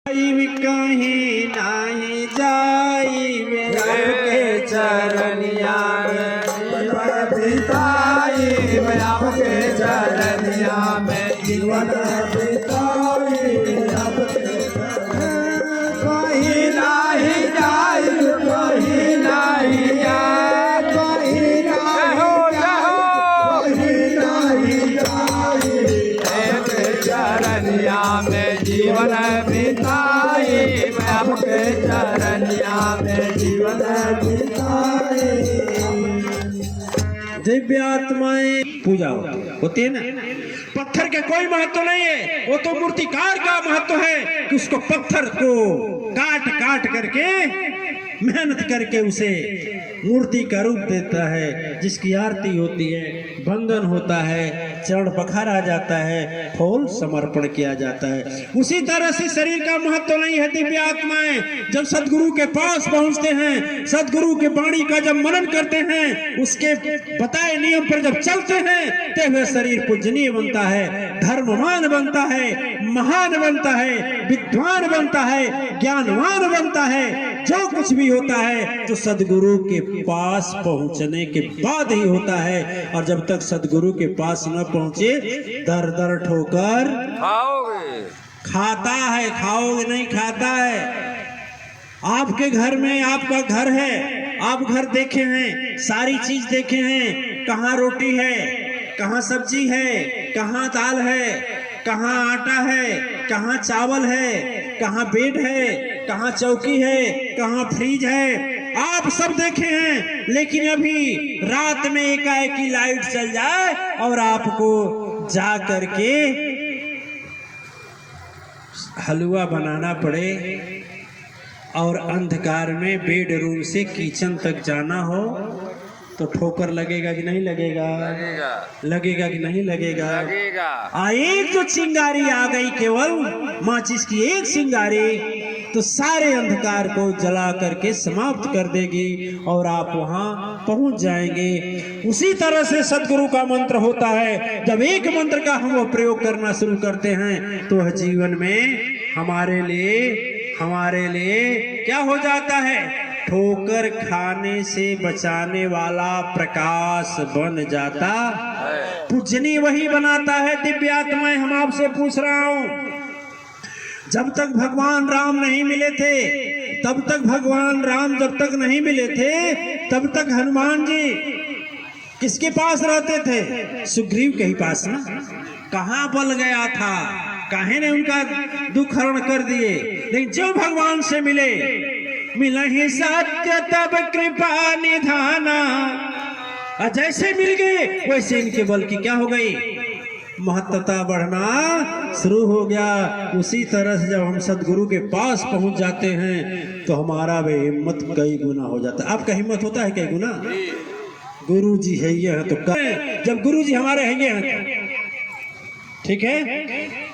कहीं नहीं जाई आपके चरनिया में जीवन बिताई आपके चरनिया में जीवन बिताई कहीं नहीं जाई कहीं नहीं चरनिया में जीवन बिताई मैं आपके चरनिया में जीवन बिताई। दिव्य आत्माएं पूजा होती है ना, पत्थर के कोई महत्व नहीं है, वो तो मूर्तिकार का महत्व है कि उसको पत्थर को काट काट करके मेहनत करके उसे मूर्ति का रूप देता है, जिसकी आरती होती है, बंधन होता है, चरण पखारा जाता है, फूल समर्पण किया जाता है। उसी तरह से शरीर का महत्व नहीं है। दिव्य आत्माएं जब सदगुरु के पास पहुंचते हैं, सदगुरु के वाणी का जब मनन करते हैं, उसके बताए नियम पर जब चलते हैं, तो वह शरीर पूजनीय बनता है, धर्मवान बनता है, महान बनता है, विद्वान बनता है, ज्ञानवान बनता है। जो कुछ भी होता है तो सदगुरु के पास पहुंचने के बाद ही होता है, और जब तक सदगुरु के पास न पहुंचे दर दर ठोकर खाओगे, खाता है, खाओगे नहीं खाता है। आपके घर में आपका घर है, आप घर देखे हैं, सारी चीज देखे हैं, कहाँ रोटी है, कहाँ सब्जी है, कहाँ दाल है, कहाँ आटा है, कहाँ चावल है, कहाँ बेड है, कहाँ चौकी है, कहाँ फ्रिज है, आप सब देखे हैं। लेकिन अभी रात में एकाएकी लाइट चल जाए और आपको जा करके हलवा बनाना पड़े और अंधकार में बेडरूम से किचन तक जाना हो, तो ठोकर लगेगा कि नहीं लगेगा? लगेगा कि नहीं लगेगा? एक जो चिंगारी आ गई, केवल माचिस की एक चिंगारी, तो सारे अंधकार को जला करके समाप्त कर देगी और आप वहां पहुंच जाएंगे। उसी तरह से सदगुरु का मंत्र होता है। जब एक मंत्र का हम वो प्रयोग करना शुरू करते हैं तो वह जीवन में हमारे लिए क्या हो जाता है? ठोकर खाने से बचाने वाला प्रकाश बन जाता, पूजनी वही बनाता है। दिव्य आत्माएं, हम आपसे पूछ रहा हूं, जब तक भगवान राम नहीं मिले थे, तब तक भगवान राम जब तक नहीं मिले थे, तब तक हनुमान जी किसके पास रहते थे? सुग्रीव के ही पास ना। कहाँ बल गया था, काहे ने उनका दुख हरण कर दिए। लेकिन जो भगवान से मिले, मिलहि सत्य तब कृपा निधाना, जैसे मिल गए वैसे इनके बल की क्या हो गई? महत्ता बढ़ना शुरू हो गया। उसी तरह से जब हम सदगुरु के पास पहुंच जाते हैं तो हमारा भी हिम्मत कई गुना हो जाता है। आपका हिम्मत होता है कई गुना? गुरु जी है ये है तो जब गुरु जी हमारे हैं, ठीक है।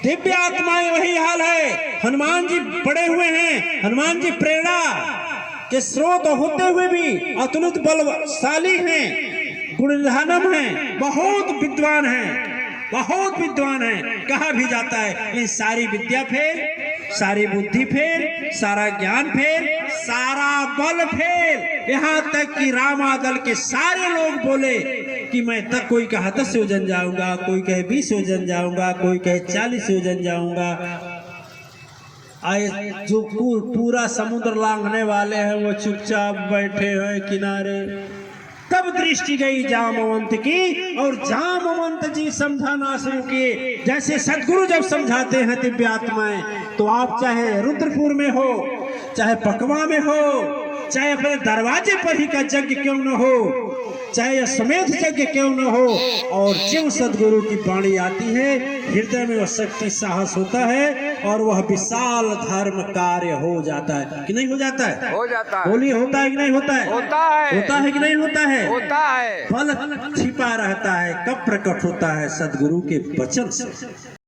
दिव्य आत्माएं वही हाल है। हनुमान जी पड़े हुए हैं, हनुमान जी प्रेरणा के स्रोत होते हुए भी अतुलित बलशाली हैं, गुणधानम हैं, बहुत विद्वान हैं, बहुत विद्वान है। कहा भी जाता है ये सारी विद्या फेल, सारी बुद्धि फेल, सारा ज्ञान फेल, सारा बल फेल। यहाँ तक कि रामादल के सारे लोग बोले कि मैं तक, कोई कहा 10 योजन जाऊंगा, कोई कहे 20 योजन जाऊंगा, कोई कहे 40 योजन जाऊंगा। आए जो पूरा समुद्र लांघने वाले हैं वो चुपचाप बैठे हैं किनारे। तब दृष्टि गई जामवंत की और जामवंत जी समझाना शुरू किए। जैसे सदगुरु जब समझाते हैं दिव्य आत्माएं, तो आप चाहे रुद्रपुर में हो, चाहे पकवा में हो, चाहे अपने दरवाजे पर ही का यज्ञ क्यों न हो, चाहे समेत यज्ञ क्यों न हो, और ज्यों सदगुरु की वाणी आती है, हृदय में वह शक्ति साहस होता है और वह विशाल धर्म कार्य हो जाता है कि नहीं हो जाता है? हो जाता है। बोली होता है कि नहीं होता है? होता है। होता है कि नहीं होता है? होता है। फल छिपा रहता है, कब प्रकट होता है? सदगुरु के वचन से।